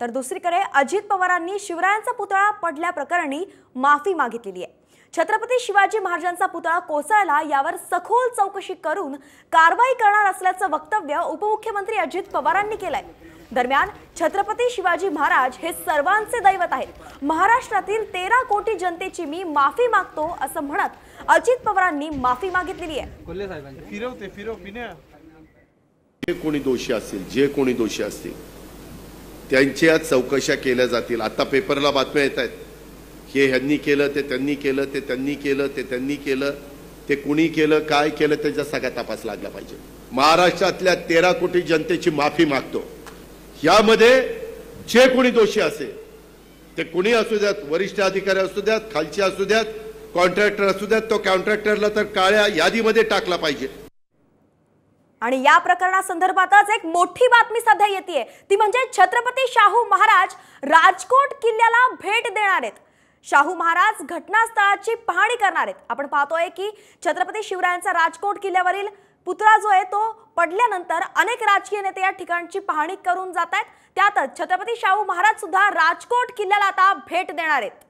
तर दुसरीकडे अजित पवारांनी शिवरायांचा पुतळा पडल्याप्रकरणी माफी मागितलेली आहे। छत्रपती शिवाजी महाराजांचा पुतळा कोसळला यावर सखोल चौकशी करून कारवाई करणार असल्याचं वक्तव्य उपमुख्यमंत्री अजित पवारांनी केलंय। दरम्यान छत्रपती शिवाजी महाराज हे सर्वांचे दैवत आहेत। महाराष्ट्रातील 13 कोटी जनतेची मी माफी मागतो असं म्हणत अजित पवारांनी माफी मागितलेली आहे। जे कोणी दोषी असतील, जे कोणी दोषी असतील त्यांच्या चौकशा केल्या जातील। आता पेपरला बातम्या येत आहेत, हे ह्यांनी केलं, ते त्यांनी केलं, ते त्यांनी केलं, ते त्यांनी केलं, ते कुणी केलं, काय केलं, त्याचा सगळा तपास लागला पाहिजे। महाराष्ट्रातल्या 13 कोटी जनतेची माफी मागतो। यामध्ये जे कोणी दोषी असेल ते कुणी असू द्यात, वरिष्ठ अधिकारी असू द्यात, खालचे असू द्यात, कॉन्ट्रॅक्टर असू द्यात, तो कॉन्ट्रॅक्टरला तर काळ्या यादीमध्ये टाकला पाहिजे। आणि या प्रकरणासंदर्भातच एक मोठी बातमी सध्या येतेय, ती म्हणजे छत्रपती शाहू महाराज राजकोट किल्ल्याला भेट देणार आहेत। शाहू महाराज घटनास्थळाची पाहणी करणार आहेत। आपण पाहतोय की छत्रपती शिवरायांचा राजकोट किल्ल्यावरील पुतळा जो आहे तो पडल्यानंतर अनेक राजकीय नेते या ठिकाणची पाहणी करून जात आहेत। त्यातच छत्रपती शाहू महाराज सुद्धा राजकोट किल्ल्याला आता भेट देणार आहेत।